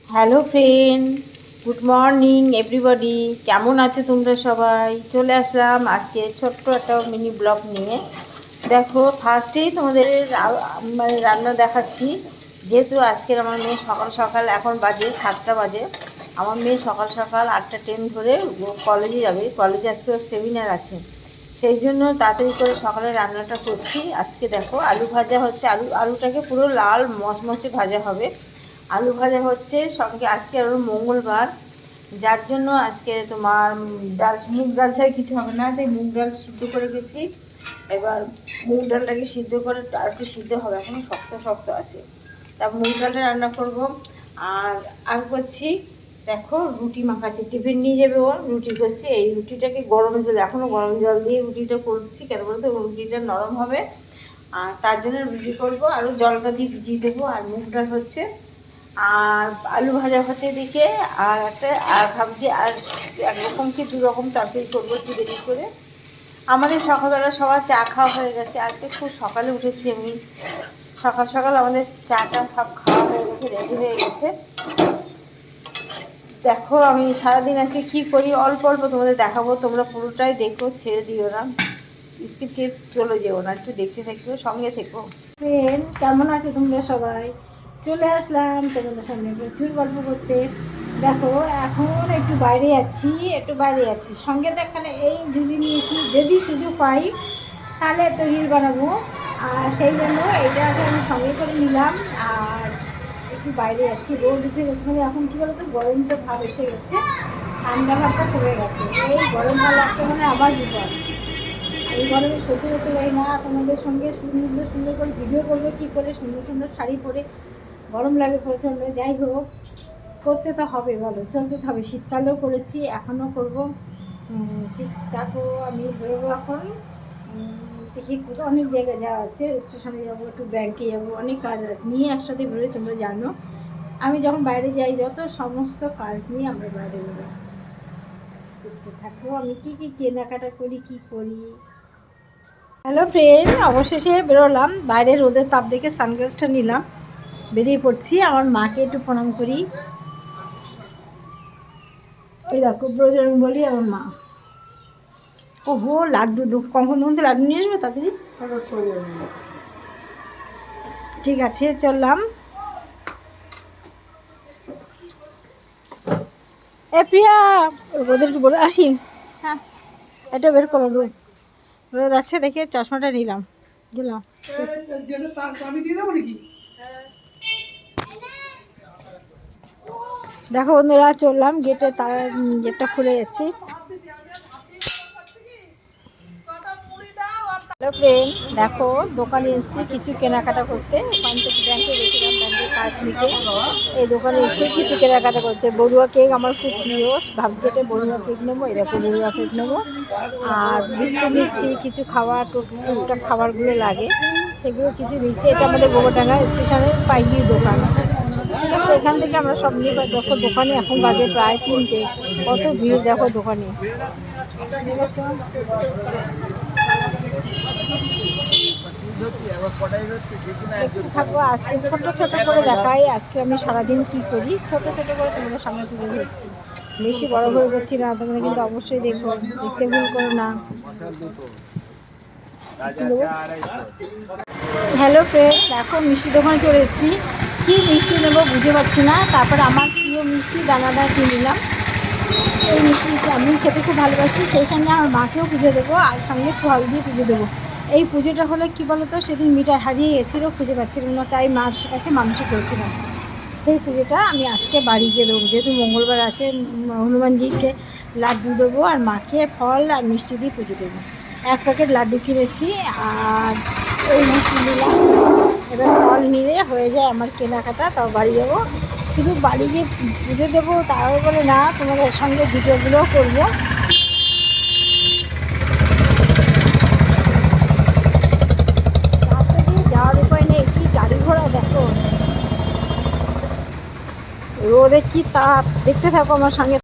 Hello friend, good morning everybody. কেমন আছো তোমরা সবাই? চলে আসলাম আজকে ছোট্ট একটা মিনি ব্লগ নিয়ে। দেখো, ফার্স্টেই তোমাদের মানে রান্না দেখাচ্ছি। যেহেতু আজকের আমার মেয়ে সকাল সকাল, এখন বাজে 7টা বাজে, আমার মেয়ে সকাল সকাল 8টা ট্রেন ধরে কলেজে যাবে। কলেজে আজকে ওর সেমিনার আছে, সেই জন্য তাড়াতাড়ি করে সকালে রান্নাটা করছি। আজকে দেখো আলু ভাজা হচ্ছে, আলুটাকে পুরো লাল মচমচে ভাজা হবে। আলু ভাজা হচ্ছে, সঙ্গে আজকে আরও মঙ্গলবার, যার জন্য আজকে তোমার মুগ ডাল ছাড়া কিছু হবে না, তাই মুগ ডাল সিদ্ধ করে গেছি। এবার মুগ ডালটাকে সিদ্ধ করে আর একটু সিদ্ধ হবে, এখনও শক্ত শক্ত আছে। তারপর মুগ ডালটা রান্না করবো। আর করছি দেখো, রুটি মাখাচ্ছি, টিফিন নিয়ে যাবে ও, রুটি করছি। এই রুটিটাকে গরম জল, এখনও গরম জল দিয়ে রুটিটা করছি, কেন বলতে রুটিটা নরম হবে। আর তার জন্য রুটি করবো, আরও জলটা দিয়ে ভিজিয়ে দেবো। আর মুগ ডাল হচ্ছে, আর আলু ভাজা হচ্ছে এদিকে। আর ভাবছি আর একরকম কি দুরকম তরকারি করবো একটু দেরি করে। আমাদের সকালবেলা সবার চা খাওয়া হয়ে গেছে, আজকে খুব সকালে উঠেছি আমি। সকাল সকাল আমাদের চাটা সব খাওয়া হয়ে গেছে, রেডি হয়ে গেছে। দেখো আমি সারাদিন আজকে কী করি অল্প অল্প তোমাদের দেখাবো, তোমরা পুরোটাই দেখো, ছেড়ে দিও না, স্কিপ খেয়ে চলে যেও না, একটু দেখতে থাকো, সঙ্গে থেকো। ফ্রেন্ড, কেমন আছে তোমরা সবাই? চলে আসলাম তোমাদের সামনে প্রচুর গল্প করতে। দেখো এখন একটু বাইরে যাচ্ছি, সঙ্গে তো এখানে এই ঝুলি নিয়েছি, যদি সুযোগ পাই তাহলে তো রিল বানাবো। আর সেই জন্য এইটাকে আমি সঙ্গে করে নিলাম। আর একটু বাইরে যাচ্ছি, রোদ উঠে গেছে, মানে এখন কী বলতো, গরম তো ভাব এসে গেছে, ঠান্ডা ভাবটা কমে গেছে। এই গরমকাল আসতে মানে আবার বিপদ। আমি গরমে সহ্য করতে পারি না। তোমাদের সঙ্গে সুন্দর সুন্দর করে ভিডিও করবো, কী করে সুন্দর সুন্দর শাড়ি পরে, গরম লাগে প্রচণ্ড। যাই হোক, করতে তো হবে, বলো, চলতে তো হবে। শীতকালেও করেছি, এখনও করবো। ঠিক থাকো, আমি বেরোবো এখন। দেখি কোথাও অনেক জায়গায় যাওয়া আছে, স্টেশনে যাবো, একটু ব্যাংকে যাবো, অনেক কাজ আছে নিয়ে একসাথে বেরোই। তোমরা জানো আমি যখন বাইরে যাই, যত সমস্ত কাজ নিয়ে আমরা বাইরে বেরোই। দেখতে থাকো আমি কী কী কেনাকাটা করি, কী করি। হ্যালো ফ্রেন্ড, অবশেষে বেরোলাম। বাইরে রোদের তাপ দেখে সানগ্লাসটা নিলাম, বেরিয়ে পড়ছি। আমার মাকে একটু প্রণাম করি। এই দেখো ব্রজরং বলি আমার মা। ওহো, লাড্ডু কখন তখন তো লাড্ডু নিয়ে আসবে তাড়াতাড়ি। ঠিক আছে, চললাম। এ প্রিয়া, রোদের একটু বলে আসি। হ্যাঁ, এটা বের করো, রোদ আছে দেখে চশমাটা নিলাম, গেলাম। দেখো বন্ধুরা, চললাম, গেটটা খুলে যাচ্ছে। হ্যালো ফ্রেন্ড, দেখো দোকানে এসেছি কিছু কেনাকাটা করতে। ওখান থেকে ব্যাংকে গেছিলাম, ব্যাংকের কাজ নিতে। এই দোকানে এসেছি কিছু কেনাকাটা করতে। বড়ুয়া কেক আমার খুব প্রিয়, ভাবছি এটা বড়ুয়া কেক নেবো। এই দেখো বড়ুয়া কেক নেবো। আর বিস্কুট নিচ্ছি, কিছু খাবার, টুকটাক খাবারগুলো লাগে সেগুলো কিছু নিচ্ছি। এটা আমাদের গোবরডাঙ্গা স্টেশনের পাইকারি দোকান, ঠিক আছে। এখান থেকে আমরা সব নিয়ে পাই। দেখো দোকানে এখন বাজে প্রায় 3টে, কত ভিড় দেখো দোকানে, ঠিক আছে। থাকবো আজকে ছোট ছোট করে দেখাই, আজকে আমি সারাদিন কি করি ছোট ছোট করে তোমাদের সামনে তুলে ধরছি। বেশি বড় হয়ে করছি না, তোমরা কিন্তু অবশ্যই দেখো, দেখতে ভুল করো না। হ্যালো ফ্রেন্ড, দেখো মিষ্টি দোকানে চলে এসেছি। কী মিষ্টি নেবো বুঝে পাচ্ছি না। তারপরে আমার প্রিয় মিষ্টি দানাদার কিনে নিলাম। এই মিষ্টিটা আমি খেতে খুব ভালোবাসি, সেই সঙ্গে আমার মাকেও পুজো দেবো, আর সঙ্গে ফল দিয়ে পুজো দেবো। এই পুজোটা হলে কী বলো তো, সেদিন মিঠাই হারিয়ে গেছিলো, খুঁজে পাচ্ছিলাম না, তাই মার কাছে মাংস করেছিলাম। সেই পুজোটা আমি আজকে বাড়ি গিয়ে দেবো, যেহেতু মঙ্গলবার আছে, হনুমানজিকে লাড্ডু দেবো, আর মাকে ফল আর মিষ্টি দিয়ে পুজো দেবো। 1 প্যাকেট লাড্ডু কিনেছি, আর এই মিষ্টি নিলাম। এবার ফল নিলে হয়ে যায় আমার কেনাকাটা, তাও বাড়ি যাবো। শুধু বাড়ি গিয়ে পুজো দেবো তাও বলে না, তোমাদের সঙ্গে ভিডিওগুলোও করবো। রাস্তা দিয়ে যাওয়ার উপায় নেই, কি গাড়ি ঘোড়া দেখো, রোদে কি তাপ, দেখতে থাকো আমার সঙ্গে।